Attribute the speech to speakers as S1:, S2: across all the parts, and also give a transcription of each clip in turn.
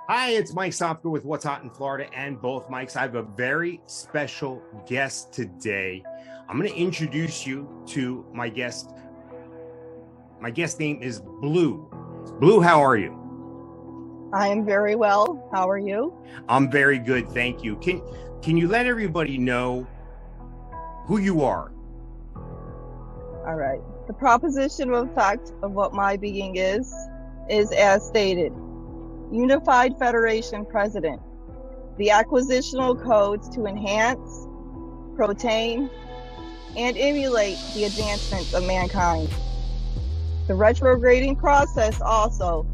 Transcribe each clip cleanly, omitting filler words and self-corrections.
S1: Hi, it's Mike Sopka with What's Hot in Florida and both Mikes. I have a very special guest today. I'm going to introduce you to my guest. My guest name is Blue. Blue, how are you?
S2: I am very well. How are you?
S1: I'm very good, thank you. Can you let everybody know who you are?
S2: All right. The proposition of fact of what my being is as stated. Unified Federation President. The acquisitional codes to enhance, protain, and emulate the advancements of mankind. The retrograding process also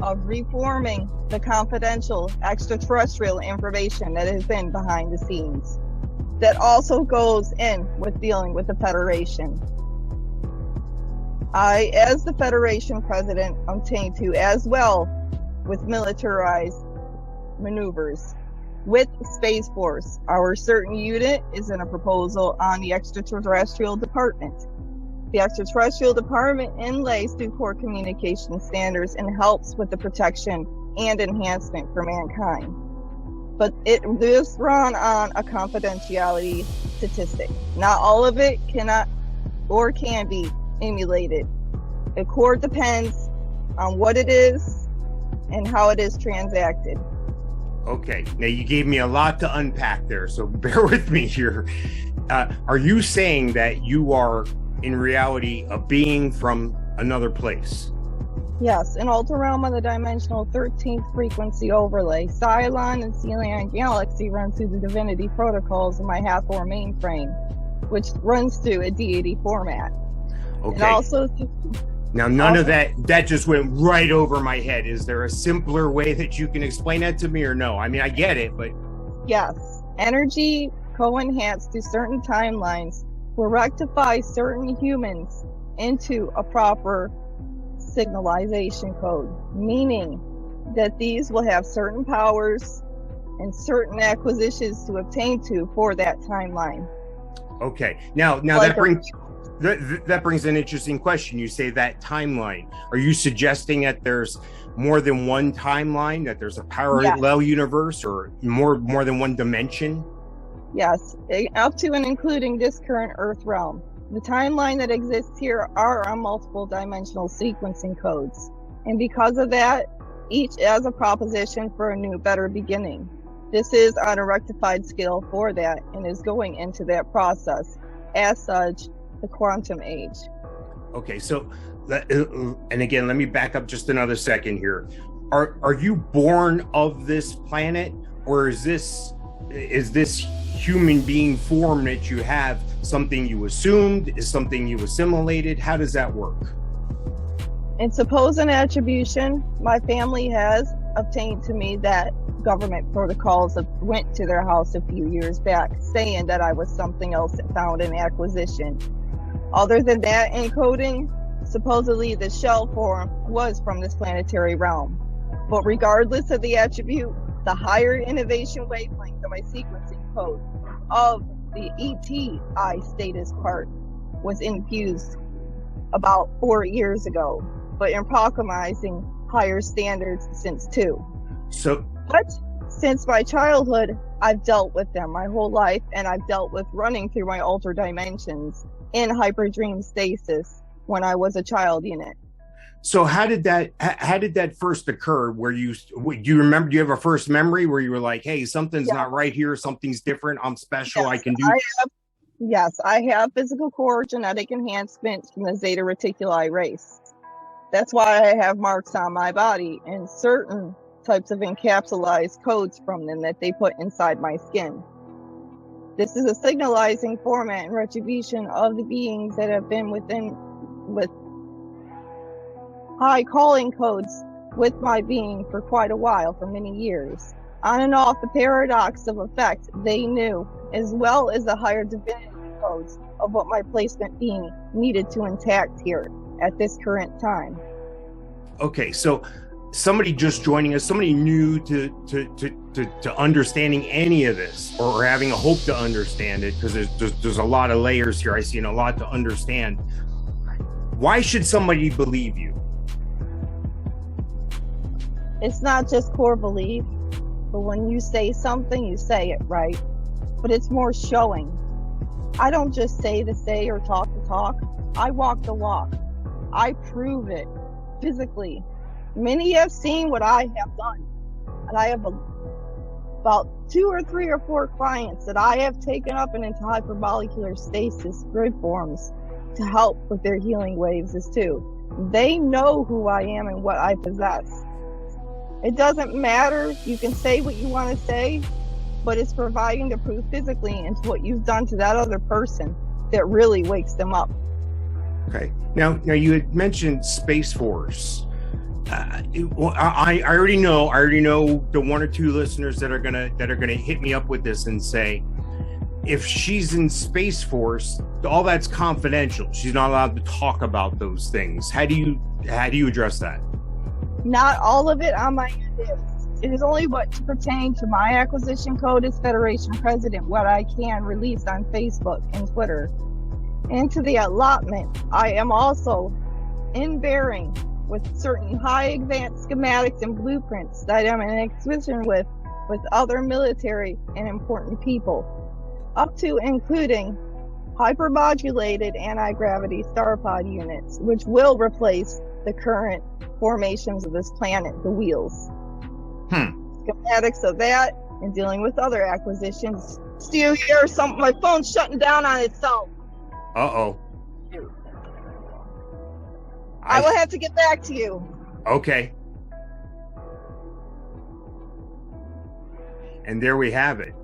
S2: of reforming the confidential extraterrestrial information that has been behind the scenes. That also goes in with dealing with the Federation. I, as the Federation President, obtained to as well with militarized maneuvers. With Space Force, our certain unit is in a proposal on the extraterrestrial department. The extraterrestrial department inlays through core communication standards and helps with the protection and enhancement for mankind. But it does run on a confidentiality statistic. Not all of it cannot or can be emulated. The core depends on what it is and how it is transacted.
S1: Okay, now you gave me a lot to unpack there, so bear with me here. Are you saying that you are, in reality, a being from another place?
S2: Yes, an ultra realm of the dimensional 13th frequency overlay. Cylon and Celian galaxy run through the Divinity protocols in my hathor mainframe, which runs through a deity format.
S1: Okay.
S2: And also,
S1: now, none of that just went right over my head. Is there a simpler way that you can explain that to me or no? I mean, I get it, but...
S2: Yes. Energy co-enhanced to certain timelines will rectify certain humans into a proper signalization code, meaning that these will have certain powers and certain acquisitions to obtain to for that timeline.
S1: Okay. Now like that brings an interesting question. You say that timeline. Are you suggesting that there's more than one timeline, that there's a parallel universe or more than one dimension?
S2: Yes, up to and including this current Earth realm. The timeline that exists here are on multiple dimensional sequencing codes. And because of that, each has a proposition for a new, better beginning. This is on a rectified scale for that and is going into that process. As such, the quantum age.
S1: Okay, so, and again, let me back up just another second here. Are you born of this planet, or is this human being form that you have something you assumed, is something you assimilated? How does that work?
S2: In supposed attribution, my family has obtained to me that government protocols went to their house a few years back saying that I was something else that found an acquisition. Other than that encoding, supposedly the shell form was from this planetary realm. But regardless of the attribute, the higher innovation wavelength of my sequencing code of the ETI status part was infused about 4 years ago, but in proclamizing higher standards since too. But since my childhood, I've dealt with them my whole life, and I've dealt with running through my altered dimensions in hyperdream stasis when I was a child unit.
S1: So how did that first occur? Do you remember, do you have a first memory where you were like, hey, something's not right here, something's different, I'm special, yes, I can do
S2: Yes, I have physical core genetic enhancements from the Zeta Reticuli race. That's why I have marks on my body and certain types of encapsulated codes from them that they put inside my skin. This is a signalizing format and retribution of the beings that have been with high calling codes with my being for quite a while, for many years. On and off the paradox of effect they knew, as well as the higher divinity codes of what my placement being needed to intact here at this current time.
S1: Okay, so somebody just joining us, somebody new to understanding any of this, or having a hope to understand it, because there's a lot of layers here I see and a lot to understand. Why should somebody believe you?
S2: It's not just core belief, but when you say something, you say it right. But it's more showing. I don't just say to say or talk to talk. I walk the walk. I prove it physically. Many have seen what I have done. And I have about 2 or 3 or 4 clients that I have taken up and into hypermolecular stasis grid forms to help with their healing waves as too. They know who I am and what I possess. It doesn't matter. You can say what you want to say, but it's providing the proof physically into what you've done to that other person that really wakes them up.
S1: Okay. Now you had mentioned Space Force. I already know the 1 or 2 listeners that are gonna hit me up with this and say, if she's in Space Force, all that's confidential. She's not allowed to talk about those things. How do you address that?
S2: Not all of it on my end is. It is only what to pertain to my acquisition code as Federation President, what I can release on Facebook and Twitter. And to the allotment, I am also in bearing with certain high advanced schematics and blueprints that I'm in acquisition with other military and important people, up to including hypermodulated anti-gravity starpod units, which will replace the current formations of this planet, the wheels. Schematics of that and dealing with other acquisitions. Still here, my phone's shutting down on itself.
S1: Uh-oh.
S2: I will have to get back to you.
S1: Okay. And there we have it.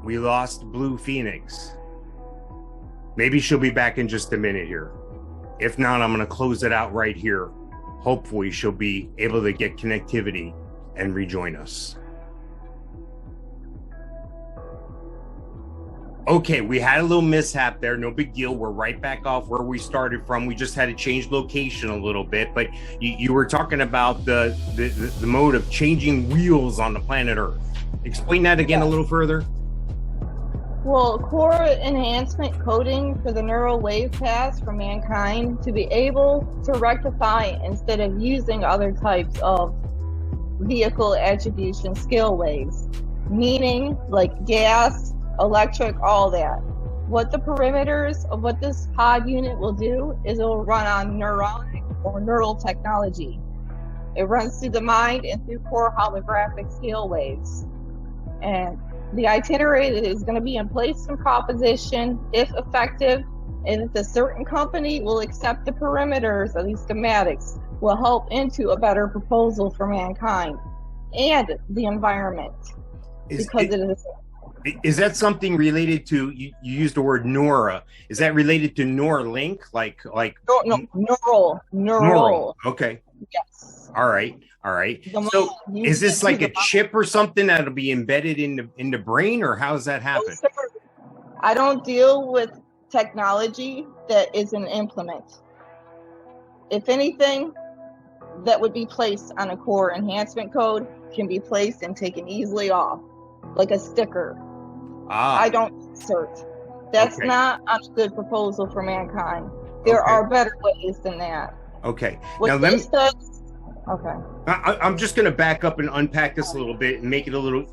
S1: We lost Blue Phoenix. Maybe she'll be back in just a minute here. If not, I'm going to close it out right here. Hopefully she'll be able to get connectivity and rejoin us. Okay, we had a little mishap there. No big deal. We're right back off where we started from. We just had to change location a little bit, but you were talking about the mode of changing wheels on the planet Earth. Explain that again a little further.
S2: Well, core enhancement coding for the neural wave paths for mankind to be able to rectify instead of using other types of vehicle attribution scale waves, meaning like gas, electric, all that. What the perimeters of what this pod unit will do is it will run on neuronic or neural technology. It runs through the mind and through core holographic scale waves. And the itinerary that is going to be in place in proposition, if effective, and if a certain company will accept the perimeters of these schematics, will help into a better proposal for mankind and the environment.
S1: Is that something related to, you used the word Nora, is that related to Neuralink? Neural. Okay.
S2: Yes.
S1: All right. So is this like a chip or something that'll be embedded in the brain, or how does that happen?
S2: I don't deal with technology that is an implement. If anything that would be placed on a core enhancement code can be placed and taken easily off, like a sticker. I don't insert. That's not a good proposal for mankind. There are better ways than that.
S1: Okay.
S2: Okay.
S1: I'm just going to back up and unpack this a little bit and make it a little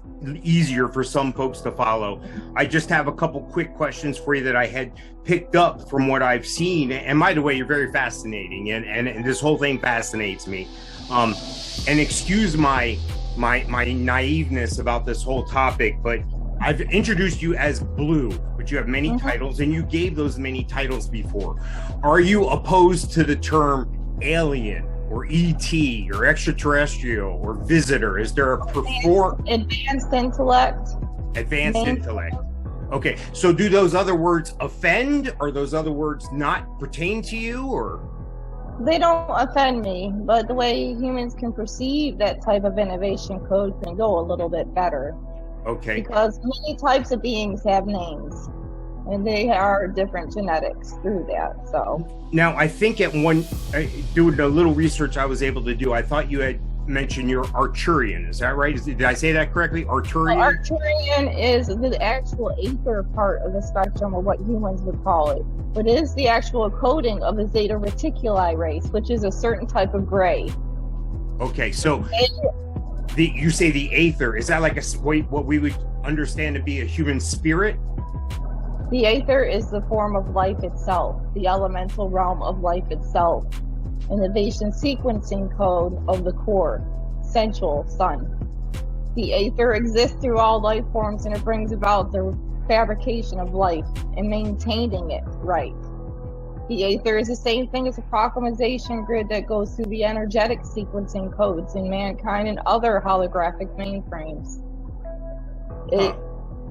S1: easier for some folks to follow. I just have a couple quick questions for you that I had picked up from what I've seen. And by the way, you're very fascinating, and this whole thing fascinates me. And excuse my naiveness about this whole topic, but I've introduced you as Blue, but you have many titles, and you gave those many titles before. Are you opposed to the term alien, or ET, or extraterrestrial, or visitor? Is there a
S2: advanced intellect?
S1: Advanced intellect. Okay, so do those other words offend? Or those other words not pertain to you, or?
S2: They don't offend me, but the way humans can perceive that type of innovation code can go a little bit better.
S1: Okay.
S2: Because many types of beings have names, and they are different genetics through that. So
S1: now, I think doing a little research I was able to do, I thought you had mentioned you're Arcturian. Is that right? Did I say that correctly? Arcturian?
S2: Arcturian is the actual aether part of the spectrum of what humans would call it, but it is the actual coding of the Zeta Reticuli race, which is a certain type of gray.
S1: Okay, so you say the aether, is that like what we would understand to be a human spirit?
S2: The aether is the form of life itself, the elemental realm of life itself, innovation sequencing code of the core, central sun. The aether exists through all life forms, and it brings about the fabrication of life and maintaining it right. The aether is the same thing as a proclamation grid that goes through the energetic sequencing codes in mankind and other holographic mainframes.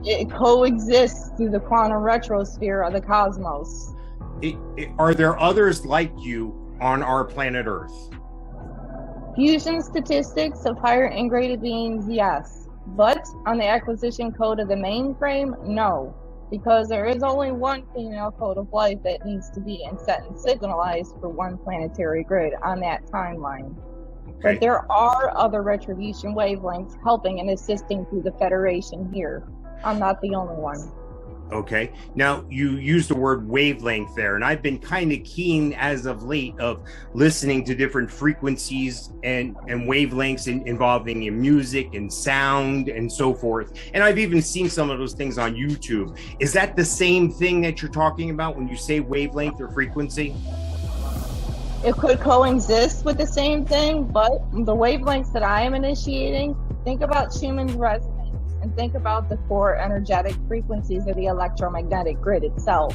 S2: It coexists through the quantum retrosphere of the cosmos.
S1: Are there others like you on our planet Earth?
S2: Fusion statistics of higher integrated beings, yes. But on the acquisition code of the mainframe, no. Because there is only one female code of life that needs to be set and signalized for one planetary grid on that timeline. Okay. But there are other retribution wavelengths helping and assisting through the Federation here. I'm not the only one.
S1: Okay. Now, you used the word wavelength there, and I've been kind of keen as of late of listening to different frequencies and wavelengths involving in music and sound and so forth. And I've even seen some of those things on YouTube. Is that the same thing that you're talking about when you say wavelength or frequency?
S2: It could coexist with the same thing, but the wavelengths that I am initiating, think about Schumann's resonance. And think about the core energetic frequencies of the electromagnetic grid itself.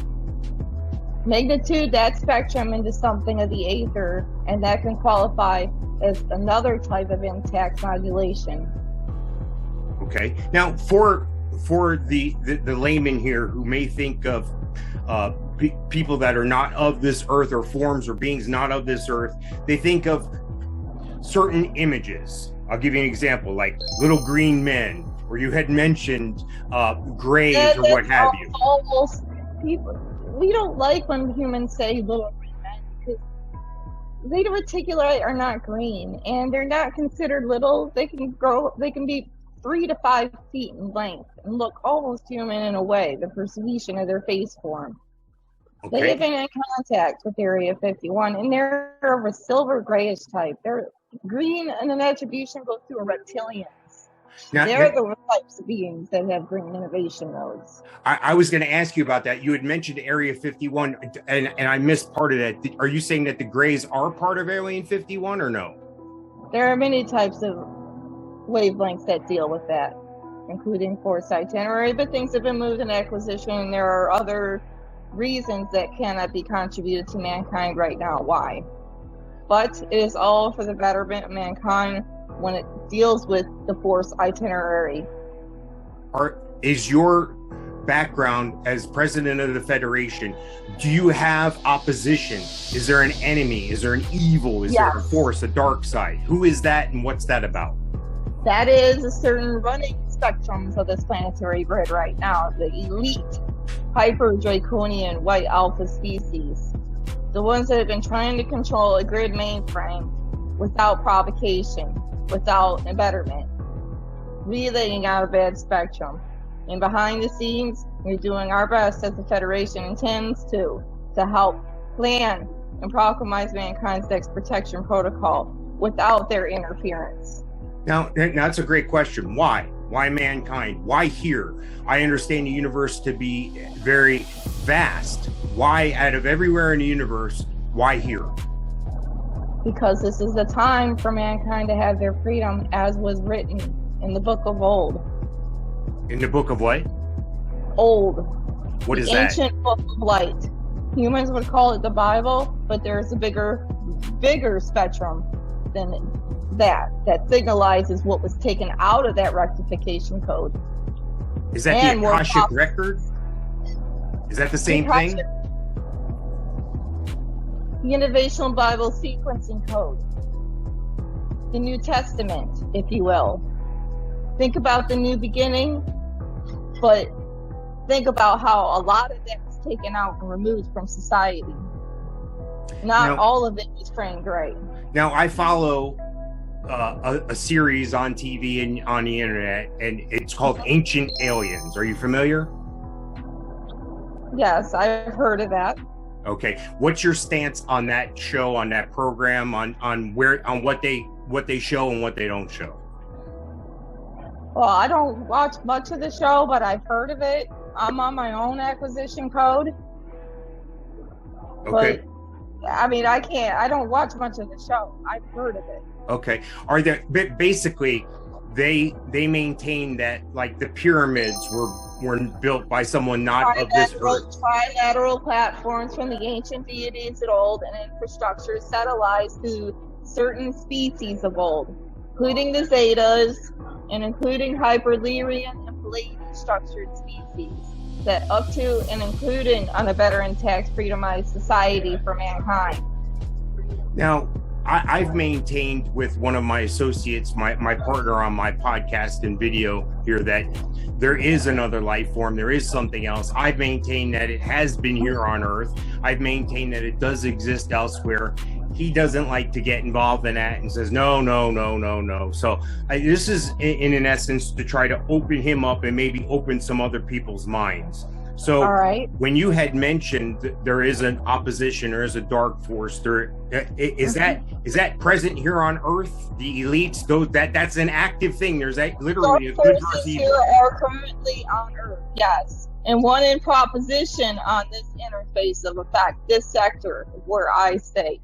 S2: Magnitude that spectrum into something of the aether, and that can qualify as another type of intact modulation.
S1: Okay. Now, for the layman here who may think of people that are not of this earth, or forms or beings not of this earth, they think of certain images. I'll give you an example, like little green men, or you had mentioned grays, or what have you.
S2: Almost people, we don't like when humans say little green men, because Zeta Reticuli are not green, and they're not considered little. They can be 3 to 5 feet in length and look almost human in a way, the perception of their face form. Okay. They have been in contact with Area 51, and they're of a silver grayish type. They're green, and an attribution goes through a reptilian. They're the types of beings that have green innovation nodes.
S1: I was going to ask you about that. You had mentioned Area 51, and I missed part of that. Are you saying that the Greys are part of Area 51 or no?
S2: There are many types of wavelengths that deal with that, including force itinerary, but things have been moved in acquisition, and there are other reasons that cannot be contributed to mankind right now. Why? But it is all for the betterment of mankind when it deals with the force itinerary.
S1: Is your background as president of the Federation, do you have opposition? Is there an enemy? Is there an evil? Is there a force, a dark side? Who is that, and what's that about?
S2: That is a certain running spectrums of this planetary grid right now. The elite, hyper-draconian white alpha species. The ones that have been trying to control a grid mainframe without provocation, without betterment, relaying out a bad spectrum. And behind the scenes, we're doing our best as the Federation intends to help plan and proclamize mankind's next protection protocol without their interference.
S1: Now that's a great question. Why? Why mankind? Why here? I understand the universe to be very vast. Why, out of everywhere in the universe, why here?
S2: Because this is the time for mankind to have their freedom, as was written in the book of old.
S1: In the book of what?
S2: Old.
S1: What is that?
S2: Ancient book of light. Humans would call it the Bible, but there's a bigger spectrum than that signalizes what was taken out of that rectification code.
S1: Is that the Akashic record? Is that the same thing?
S2: The Innovational Bible Sequencing Code. The New Testament, if you will. Think about the new beginning, but think about how a lot of that was taken out and removed from society. Not all of it was framed right.
S1: Now, I follow a series on TV and on the internet, and it's called Ancient Aliens. Are you familiar?
S2: Yes, I've heard of that.
S1: Okay, what's your stance on that show, on that program, on what they what they show and what they don't show?
S2: Well, I don't watch much of the show, but I've heard of it. I'm on my own acquisition code.
S1: Okay.
S2: But, I mean, I don't watch much of the show. I've heard of it.
S1: Okay. Are there, basically, they maintain that, like, the pyramids were built by someone not of this earth.
S2: Trilateral platforms from the ancient deities of old and infrastructure satellites to certain species of old, including the Zetas and including Hyperlyrian and Palladian structured species that up to and including on a better intact freedomized society for mankind.
S1: Now, I've maintained with one of my associates, my partner on my podcast and video here, that there is another life form. There is something else. I've maintained that it has been here on Earth. I've maintained that it does exist elsewhere. He doesn't like to get involved in that and says, no. So this is in essence to try to open him up and maybe open some other people's minds. So
S2: all right.
S1: When you had mentioned that there is an opposition, there is a dark force, there is that present here on Earth? The elites, that's an active thing. There's literally
S2: dark
S1: a good
S2: forces
S1: versus
S2: here
S1: evil.
S2: are currently on Earth, yes, and one in proposition on this interface of effect, this sector where I stay,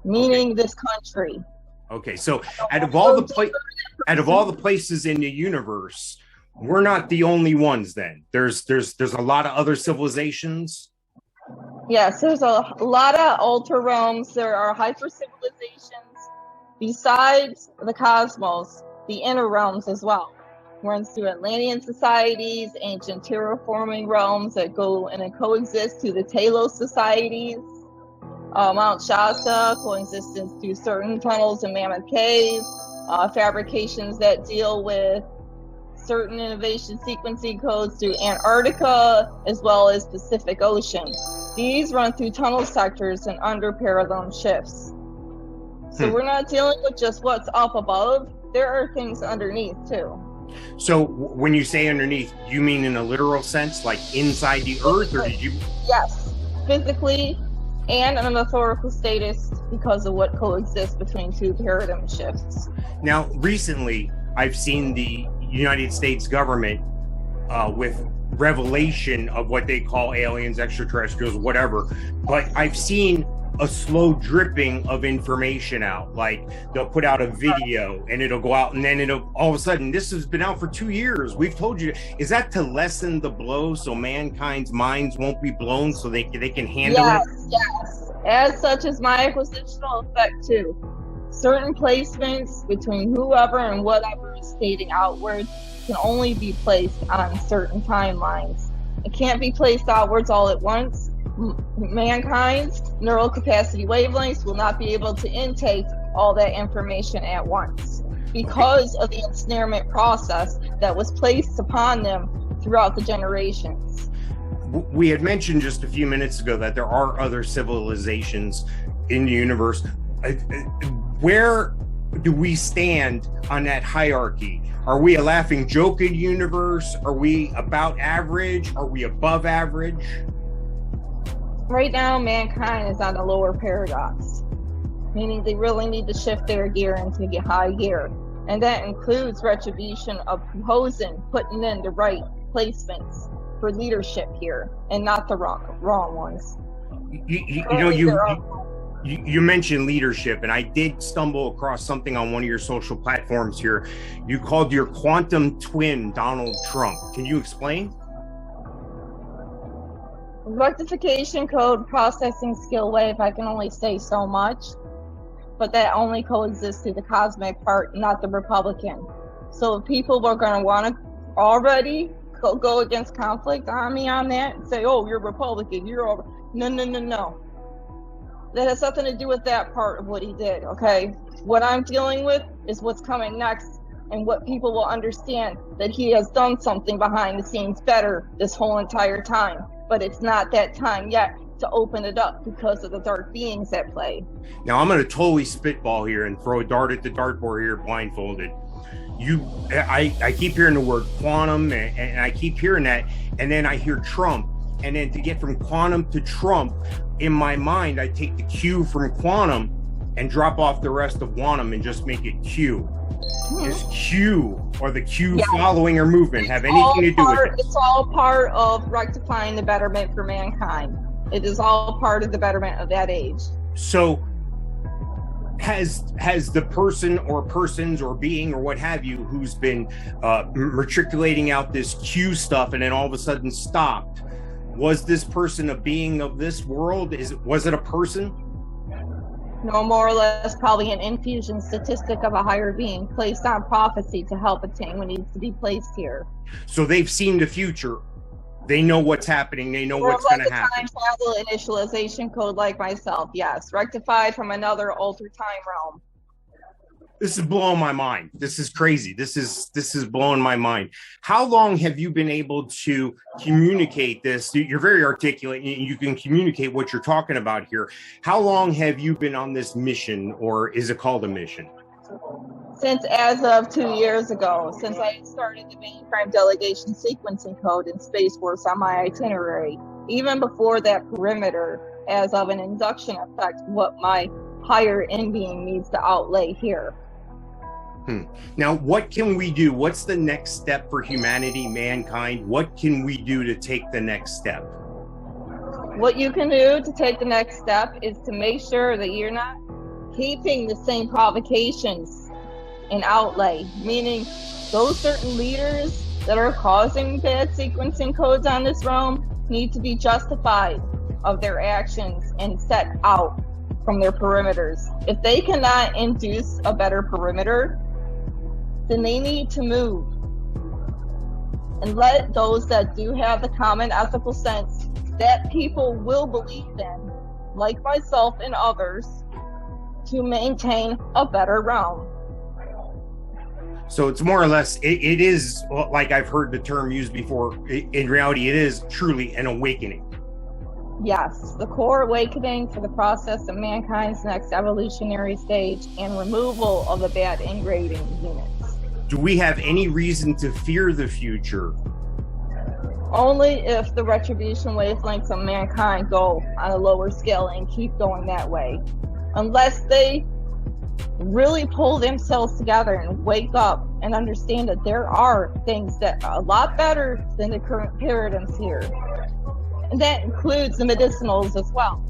S2: meaning this country.
S1: Okay, so out of all the places in the universe, we're not the only ones then. There's a lot of other civilizations.
S2: Yes, there's a lot of ultra realms. There are hyper civilizations besides the cosmos, the inner realms as well. Runs through Atlantean societies, ancient terraforming realms that go and coexist to the Talos societies. Mount Shasta, coexistence through certain tunnels in Mammoth Cave, fabrications that deal with certain innovation sequencing codes through Antarctica as well as Pacific Ocean. These run through tunnel sectors and under paradigm shifts. So we're not dealing with just what's up above. There are things underneath too.
S1: So when you say underneath, you mean in a literal sense, like inside the earth, or did you?
S2: Yes, physically and an authorical status because of what coexists between two paradigm shifts.
S1: Now, recently, I've seen the United States government with revelation of what they call aliens, extraterrestrials, whatever. But I've seen a slow dripping of information out. Like they'll put out a video and it'll go out and then it'll all of a sudden, this has been out for 2 years. We've told you. Is that to lessen the blow so mankind's minds won't be blown so they can handle it?
S2: Yes. As such as my acquisitional effect too. Certain placements between whoever and whatever is stating outward can only be placed on certain timelines. It can't be placed outwards all at once. Mankind's neural capacity wavelengths will not be able to intake all that information at once because of the ensnarement process that was placed upon them throughout the generations.
S1: We had mentioned just a few minutes ago that there are other civilizations in the universe. Where do we stand on that hierarchy? Are we a laughing joke in the universe? Are we about average? Are we above average?
S2: Right now, mankind is on a lower paradox, meaning they really need to shift their gear into get high gear. And that includes retribution of proposing, putting in the right placements for leadership here and not the wrong ones.
S1: You mentioned leadership, and I did stumble across something on one of your social platforms here. You called your quantum twin Donald Trump. Can you explain?
S2: Rectification code processing skill wave, I can only say so much, but that only coexists through the cosmic part, not the Republican. So if people were going to want to already go against conflict on me on that and say, oh, you're Republican, you're over. No. That has nothing to do with that part of what he did, okay? What I'm dealing with is what's coming next and what people will understand, that he has done something behind the scenes better this whole entire time. But it's not that time yet to open it up because of the dark beings at play.
S1: Now, I'm going to totally spitball here and throw a dart at the dartboard here blindfolded. I keep hearing the word quantum, and I keep hearing that, and then I hear Trump. And then to get from quantum to Trump, in my mind, I take the cue from quantum and drop off the rest of Wanham and just make it Q. Is Q or the Q following or movement have anything to do with it?
S2: It's all part of rectifying the betterment for mankind. It is all part of the betterment of that age.
S1: So has the person or persons or being or what have you who's been matriculating out this Q stuff and then all of a sudden stopped, was this person a being of this world? Was it a person?
S2: No, more or less probably an infusion statistic of a higher being placed on prophecy to help attain what needs to be placed here.
S1: So they've seen the future. They know what's happening. They know what's going to happen.
S2: Time travel initialization code like myself, yes. Rectified from another altered time realm.
S1: This is blowing my mind. This is crazy. This is blowing my mind. How long have you been able to communicate this? You're very articulate. You can communicate what you're talking about here. How long have you been on this mission, or is it called a mission?
S2: Since as of 2 years ago, since I started the mainframe delegation sequencing code in Space Force on my itinerary. Even before that perimeter, as of an induction effect, what my higher end being needs to outlay here.
S1: Now, what can we do? What's the next step for humanity, mankind? What can we do to take the next step?
S2: What you can do to take the next step is to make sure that you're not heaping the same provocations in outlay, meaning those certain leaders that are causing bad sequencing codes on this realm need to be justified of their actions and set out from their perimeters. If they cannot induce a better perimeter, then they need to move and let those that do have the common ethical sense that people will believe in, like myself and others, to maintain a better realm.
S1: So it's more or less, it is, like I've heard the term used before, in reality, it is truly an awakening.
S2: Yes, the core awakening for the process of mankind's next evolutionary stage and removal of the bad ingrading units.
S1: Do we have any reason to fear the future?
S2: Only if the retribution wavelengths of mankind go on a lower scale and keep going that way. Unless they really pull themselves together and wake up and understand that there are things that are a lot better than the current paradigms here. And that includes the medicinals as well.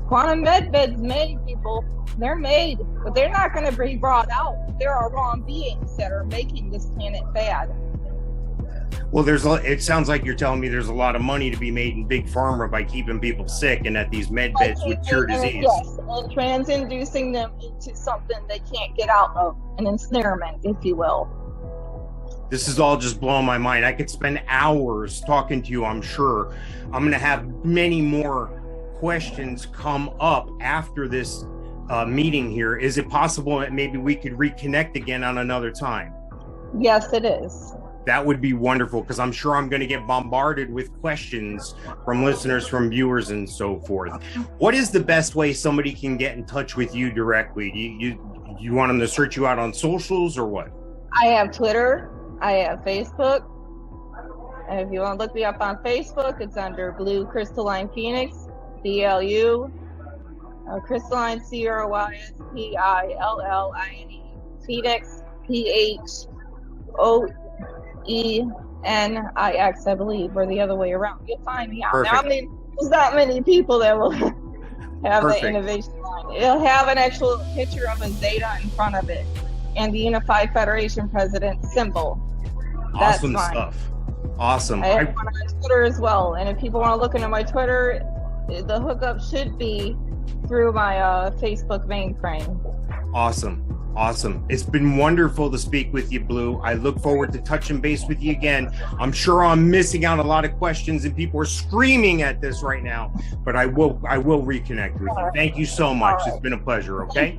S2: Quantum med beds made, people. They're made, but they're not going to be brought out. There are wrong beings that are making this planet bad.
S1: Well, it sounds like you're telling me there's a lot of money to be made in big pharma by keeping people sick and that these med beds would cure disease.
S2: Yes, and transinducing them into something they can't get out of, an ensnarement, if you will.
S1: This is all just blowing my mind. I could spend hours talking to you, I'm sure. I'm going to have many more questions come up after this meeting here. Is it possible that maybe we could reconnect again on another time?
S2: Yes, it is.
S1: That would be wonderful, because I'm sure I'm going to get bombarded with questions from listeners, from viewers, and so forth. What is the best way somebody can get in touch with you directly? Do you want them to search you out on socials or what?
S2: I have Twitter. I have Facebook. And if you want to look me up on Facebook, it's under Blue Crystalline Phoenix, BLU, Crystalline, CRYSPILLINE, Phoenix, PHOENIX, I believe, or the other way around. You'll find me out.
S1: Perfect.
S2: Now, I mean, there's not many people that will have
S1: Perfect.
S2: the innovation line. It'll have an actual picture of a Zeta in front of it and the Unified Federation President symbol.
S1: Awesome stuff. Awesome.
S2: I have one on Twitter as well, and if people want to look into my Twitter, the hookup should be through my Facebook mainframe.
S1: Awesome. It's been wonderful to speak with you, Blue. I look forward to touching base with you again. I'm sure I'm missing out a lot of questions and people are screaming at this right now, but I will reconnect with you. Thank you so much. It's been a pleasure. Okay.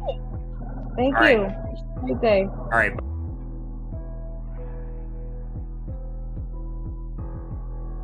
S2: Thank you. Good day.
S1: All right.